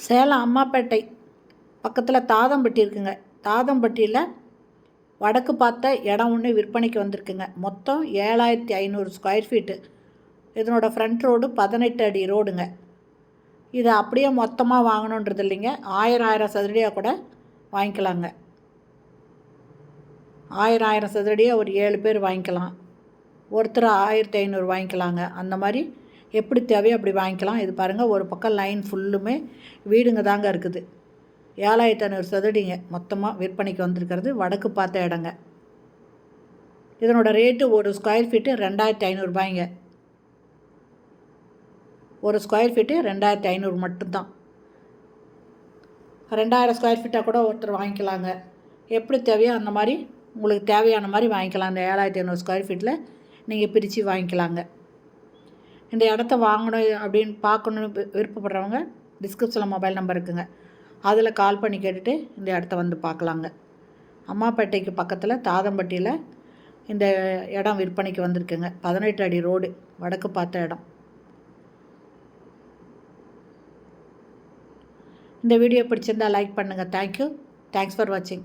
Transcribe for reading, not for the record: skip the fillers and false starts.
சேலம் அம்மாப்பேட்டை பக்கத்தில் தாதம்பட்டி இருக்குங்க. தாதம்பட்டியில் வடக்கு பார்த்த இடம் ஒன்று விற்பனைக்கு வந்திருக்குங்க. மொத்தம் 7500 ஸ்கொயர் ஃபீட்டு. இதனோட ஃப்ரண்ட் ரோடு 18 அடி ரோடுங்க. இதை அப்படியே மொத்தமாக வாங்கணுன்றது இல்லைங்க. 1000 சதுரடியாக கூட வாங்கிக்கலாங்க. 1000 சதுரடியாக ஒரு 7 பேர் வாங்கிக்கலாம். ஒருத்தர் 1500 வாங்கிக்கலாங்க. அந்த மாதிரி எப்படி தேவையோ அப்படி வாங்கிக்கலாம். இது பாருங்கள், ஒரு பக்கம் லைன் ஃபுல்லுமே வீடுங்க தாங்க இருக்குது. 7500 சதுரடிங்க மொத்தமாக விற்பனைக்கு வந்திருக்கிறது. வடக்கு பார்த்த இடங்க. இதனோட ரேட்டு ஒரு ஸ்கொயர் ஃபீட்டு 2500 ரூபாய்ங்க. ஒரு ஸ்கொயர் ஃபீட்டு 2500 மட்டும்தான். 2000 ஸ்கொயர் ஃபீட்டாக கூட ஒருத்தர் வாங்கிக்கலாங்க. எப்படி தேவையோ அந்த மாதிரி உங்களுக்கு தேவையான மாதிரி வாங்கிக்கலாம். அந்த 7500 ஸ்கொயர் ஃபீட்டில் நீங்கள் பிரித்து வாங்கிக்கலாங்க. இந்த இடத்த வாங்கணும் அப்படின்னு பார்க்கணுன்னு விருப்பப்படுறவங்க டிஸ்கிரிப்ஷனில் மொபைல் நம்பர் இருக்குங்க. அதில் கால் பண்ணி கேட்டுட்டு இந்த இடத்த வந்து பார்க்கலாங்க. அம்மாப்பேட்டைக்கு பக்கத்தில் தாதம்பட்டியில் இந்த இடம் விற்பனைக்கு வந்திருக்குங்க. 18 அடி ரோடு, வடக்கு பார்த்த இடம். இந்த வீடியோ பிடிச்சிருந்தால் லைக் பண்ணுங்கள். தேங்க்யூ. தேங்க்ஸ் ஃபார் வாட்சிங்.